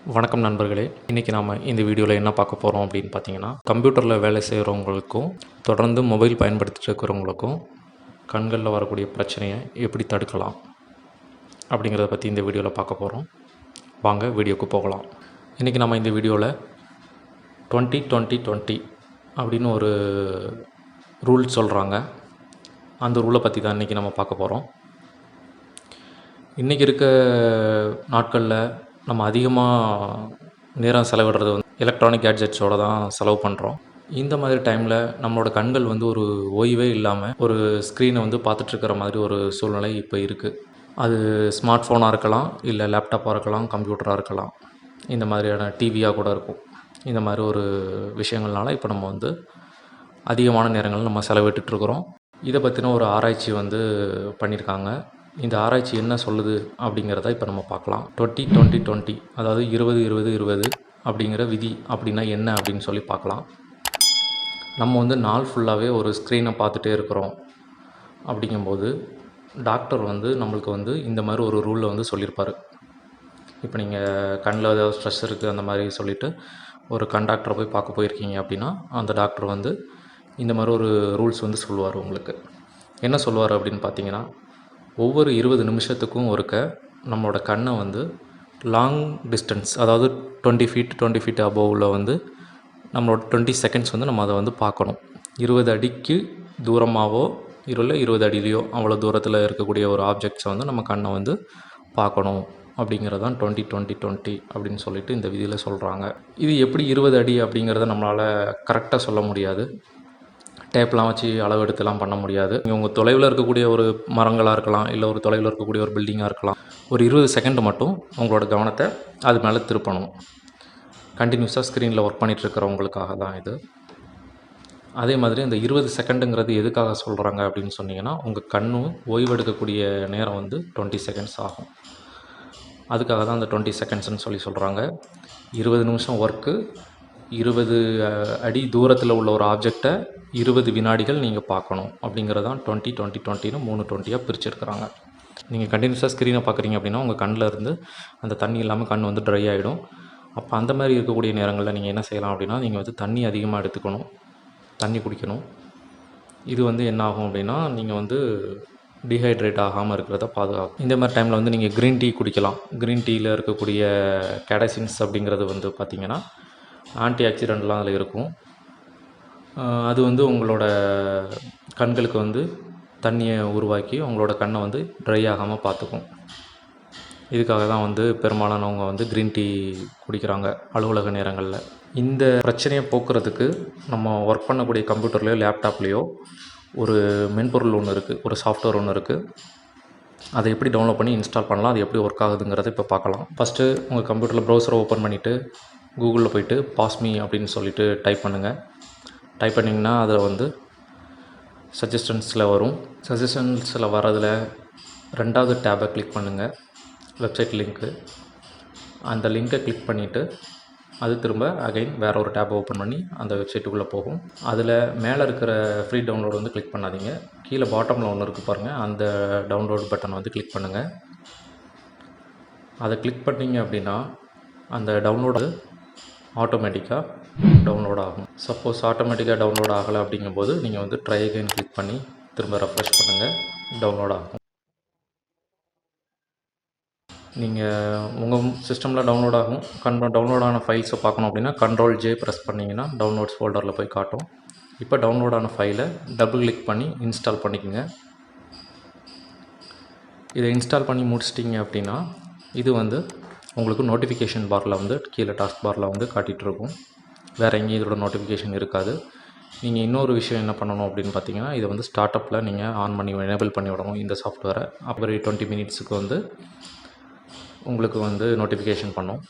வணக்கம் நண்பர்களே. இன்றைக்கி நாம் இந்த வீடியோவில் என்ன பார்க்க போகிறோம் அப்படின்னு பார்த்தீங்கன்னா, கம்ப்யூட்டரில் வேலை செய்கிறவங்களுக்கும் தொடர்ந்து மொபைல் பயன்படுத்திட்டு இருக்கிறவங்களுக்கும் கண்களில் வரக்கூடிய பிரச்சனையை எப்படி தடுக்கலாம் அப்படிங்கிறத பற்றி இந்த வீடியோவில் பார்க்க போகிறோம். வாங்க வீடியோக்கு போகலாம். இன்றைக்கி நம்ம இந்த வீடியோவில் 20-20-20 அப்படின்னு ஒரு ரூல் சொல்கிறாங்க. அந்த ரூலை பற்றி தான் இன்றைக்கி நம்ம பார்க்க போகிறோம். இன்றைக்கி இருக்க நாட்களில் நம்ம அதிகமாக நேரம் செலவிடுறது எலக்ட்ரானிக் கேட்ஜெட்ஸோடு தான் செலவு பண்ணுறோம். இந்த மாதிரி டைமில் நம்மளோட கண்கள் ஒரு ஓய்வே இல்லாமல் ஒரு ஸ்க்ரீனை பார்த்துட்ருக்கிற மாதிரி ஒரு சூழ்நிலை இப்போ இருக்குது. அது ஸ்மார்ட் ஃபோனாக இருக்கலாம், இல்லை லேப்டாப்பாக இருக்கலாம், கம்ப்யூட்டராக இருக்கலாம், இந்த மாதிரியான டிவியாக கூட இருக்கும். இந்த மாதிரி ஒரு விஷயங்கள்னால இப்போ நம்ம அதிகமான நேரங்கள் நம்ம செலவிட்டுருக்குறோம். இதை பற்றின ஒரு ஆராய்ச்சி பண்ணியிருக்காங்க. இந்த ஆராய்ச்சி என்ன சொல்லுது அப்படிங்கிறத இப்போ நம்ம பார்க்கலாம். 20-20-20 அதாவது 20-20-20 அப்படிங்கிற விதி அப்படின்னா என்ன அப்படின்னு சொல்லி பார்க்கலாம். நம்ம நாள் ஃபுல்லாகவே ஒரு ஸ்க்ரீனை பார்த்துட்டே இருக்கிறோம். அப்படிங்கும்போது டாக்டர் நம்மளுக்கு இந்த மாதிரி ஒரு ரூலில் சொல்லியிருப்பார். இப்போ நீங்கள் கண்ணில் ஏதாவது ஸ்ட்ரெஸ் இருக்குது அந்த மாதிரி சொல்லிவிட்டு ஒரு டாக்டரை போய் பார்க்க போயிருக்கீங்க அப்படின்னா அந்த டாக்டர் இந்த மாதிரி ஒரு ரூல்ஸ் சொல்லுவார். உங்களுக்கு என்ன சொல்லுவார் அப்படின்னு பார்த்தீங்கன்னா, ஒவ்வொரு 20 நிமிஷத்துக்கும் ஒருக்க நம்மளோட கண்ணை லாங் டிஸ்டன்ஸ், அதாவது 20 ஃபீட் அபோவில் நம்மளோட 20 செகண்ட்ஸ் நம்ம அதை பார்க்கணும். 20 அடிக்கு தூரமாகவோ இல்லை 20 அடியிலையோ அவ்வளோ தூரத்தில் இருக்கக்கூடிய ஒரு ஆப்ஜெக்ட்ஸை நம்ம கண்ணை பார்க்கணும். அப்படிங்கிறது தான் 20-20-20 அப்படின்னு சொல்லிட்டு இந்த விதியில் சொல்கிறாங்க. இது எப்படி 20 அடி அப்படிங்கிறத நம்மளால் கரெக்டாக சொல்ல முடியாது. டேப்லாம் வச்சு அளவு எடுத்துலாம் பண்ண முடியாது. உங்கள் தொலைவில் இருக்கக்கூடிய ஒரு மரங்களாக இருக்கலாம், இல்லை ஒரு தொலைவில் இருக்கக்கூடிய ஒரு பில்டிங்காக இருக்கலாம். ஒரு 20 செகண்ட் மட்டும் உங்களோட கவனத்தை அது மேலே திருப்பணும். கண்டினியூஸாக ஸ்க்ரீனில் ஒர்க் பண்ணிகிட்ருக்கிறவங்களுக்காக தான் இது. அதே மாதிரி அந்த 20 செகண்டுங்கிறது எதுக்காக சொல்கிறாங்க அப்படின்னு சொன்னிங்கன்னா, உங்கள் கண்ணும் ஓய்வெடுக்கக்கூடிய நேரம் 20 செகண்ட்ஸ் ஆகும். அதுக்காக தான் அந்த 20 செகண்ட்ஸ்னு சொல்கிறாங்க. 20 நிமிஷம் ஒர்க்கு, 20 அடி தூரத்தில் உள்ள ஒரு ஆப்ஜெக்டை 20 வினாடிகள் நீங்கள் பார்க்கணும். அப்படிங்கிறது தான் 20-20-20ன்னு 3 20யாக பிரிச்சுருக்கிறாங்க. நீங்கள் கண்டினியூஸாக ஸ்க்ரீனை பார்க்குறீங்க அப்படின்னா உங்கள் கண்ணில் இருந்து அந்த தண்ணி இல்லாமல் கண் ட்ரை ஆகிடும். அப்போ அந்த மாதிரி இருக்கக்கூடிய நேரங்களில் நீங்கள் என்ன செய்யலாம் அப்படின்னா, நீங்கள் தண்ணி அதிகமாக எடுத்துக்கணும், தண்ணி குடிக்கணும். இது என்ன ஆகும் அப்படின்னா, நீங்கள் டீஹைட்ரேட் ஆகாமல் இருக்கிறத பாதுகாக்கும். இந்த மாதிரி டைமில் நீங்கள் க்ரீன் டீ குடிக்கலாம். க்ரீன் டீயில் இருக்கக்கூடிய கேடசின்ஸ் அப்படிங்கிறது பார்த்திங்கன்னா ஆன்டி ஆக்சிடென்ட்லாம் அதில் இருக்கும். அது உங்களோட கண்களுக்கு தண்ணியை உருவாக்கி உங்களோட கண்ணை ட்ரை ஆகாமல் பார்த்துக்கும். இதுக்காக தான் பெரும்பாலானவங்க க்ரீன் டீ குடிக்கிறாங்க அலுவலக நேரங்களில். இந்த பிரச்சனையை போக்குறதுக்கு நம்ம ஒர்க் பண்ணக்கூடிய கம்ப்யூட்டர்லேயோ லேப்டாப்லேயோ ஒரு மென்பொருள் ஒன்று இருக்குது, ஒரு சாஃப்ட்வேர் ஒன்று இருக்குது. அதை எப்படி டவுன்லோட் பண்ணி இன்ஸ்டால் பண்ணலாம், அது எப்படி ஒர்க் ஆகுதுங்கிறத இப்போ பார்க்கலாம். ஃபஸ்ட்டு உங்கள் கம்ப்யூட்டரில் ப்ரௌசரை ஓப்பன் பண்ணிவிட்டு கூகுளில் போய்ட்டு பாஸ்மி அப்படின்னு சொல்லிட்டு டைப் பண்ணுங்கள். டைப் பண்ணிங்கன்னா அதில் சஜஷன்ஸில் வரும். சஜஷன்ஸில் வரதில் 2வது டேபை கிளிக் பண்ணுங்கள், வெப்சைட் லிங்க்கு. அந்த லிங்க்கை கிளிக் பண்ணிவிட்டு அது திரும்ப அகைன் வேறு ஒரு டேபை ஓப்பன் பண்ணி அந்த வெப்சைட்டுக்குள்ளே போகும். அதில் மேலே இருக்கிற ஃப்ரீ டவுன்லோடு கிளிக் பண்ணாதீங்க. கீழே பாட்டமில் ஒன்று இருக்குது பாருங்கள், அந்த டவுன்லோட் பட்டனை கிளிக் பண்ணுங்கள். அதை கிளிக் பண்ணிங்க அப்படின்னா அந்த டவுன்லோடு ஆட்டோமேட்டிக்காக டவுன்லோட் ஆகும். சப்போஸ் ஆட்டோமேட்டிக்காக டவுன்லோட் ஆகலை அப்படிங்கும்போது நீங்கள் ட்ரை அகைன் கிளிக் பண்ணி திரும்ப ரெஃப்ரெஷ் பண்ணுங்கள், டவுன்லோட் ஆகும். நீங்கள் உங்கள் சிஸ்டமில் டவுன்லோட் ஆகும். டவுன்லோட் ஆன ஃபைல்ஸை பார்க்கணும் அப்படின்னா Ctrl+J ப்ரெஸ் பண்ணிங்கன்னா டவுன்லோட்ஸ் ஃபோல்டரில் போய் காட்டும். இப்போ டவுன்லோட் ஆன ஃபைலை டபுள் கிளிக் பண்ணி இன்ஸ்டால் பண்ணிக்கோங்க. இதை இன்ஸ்டால் பண்ணி முடிச்சிட்டிங்க அப்படின்னா இது உங்களுக்கு நோட்டிஃபிகேஷன் பாரில் கீழே டாஸ்க் பாரில் காட்டிகிட்ருக்கும். வேறு எங்கேயும் இதோட நோட்டிஃபிகேஷன் இருக்காது. நீங்கள் இன்னொரு விஷயம் என்ன பண்ணணும் அப்படின்னு பார்த்தீங்கன்னா, இதை ஸ்டார்ட் அப்பில் நீங்கள் ஆன் பண்ணி எனேபிள் பண்ணி விடணும் இந்த சாஃப்ட்வேரை. அப்புறம் 20 மினிட்ஸுக்கு உங்களுக்கு நோட்டிஃபிகேஷன் பண்ணும்.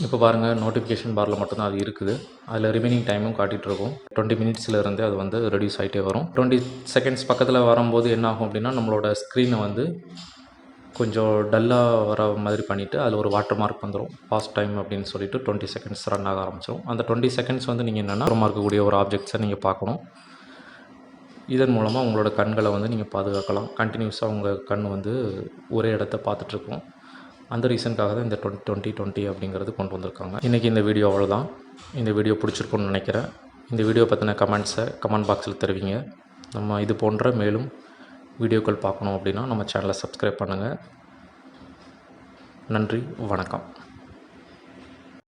இப்போ பாருங்கள், நோட்டிஃபிகேஷன் பாரில் மட்டும்தான் அது இருக்குது. அதில் ரிமைனிங் டைமும் காட்டிகிட்ருக்கும். 20 மினிட்ஸ்லேருந்து அது ரெடியூஸ் ஆகிட்டே வரும். 20 செகண்ட்ஸ் பக்கத்தில் வரும்போது என்ன ஆகும் அப்படின்னா, நம்மளோட ஸ்க்ரீனை கொஞ்சம் டல்லாக வர மாதிரி பண்ணிவிட்டு அதில் ஒரு வாட்டர் மார்க் வந்துடும். பாஸ்ட் டைம் அப்படின்னு சொல்லிட்டு 20 செகண்ட்ஸ் ரன் ஆக ஆரம்பிச்சிடும். அந்த 20 செகண்ட்ஸ் நீங்கள் என்னென்னா இருக்கக்கூடிய ஒரு ஆப்ஜெக்ட்ஸை நீங்கள் பார்க்கணும். இதன் மூலமாக உங்களோட கண்களை நீங்கள் பாதுகாக்கலாம். கண்டினியூஸாக உங்கள் கண் ஒரே இடத்த பார்த்துட்ருக்கும். அந்த ரீசனுக்காக தான் இந்த 2020 அப்படிங்கிறது கொண்டு வந்திருக்காங்க. இன்றைக்கி இந்த வீடியோ அவ்வளோதான். இந்த வீடியோ பிடிச்சிருக்குன்னு நினைக்கிறேன். இந்த வீடியோ பற்றின கமெண்ட்ஸை கமெண்ட் பாக்ஸில் தெரிவிங்க. நம்ம இது போன்ற மேலும் வீடியோக்கள் பார்க்கணும் அப்படின்னா நம்ம சேனலை சப்ஸ்கிரைப் பண்ணுங்கள். நன்றி, வணக்கம்.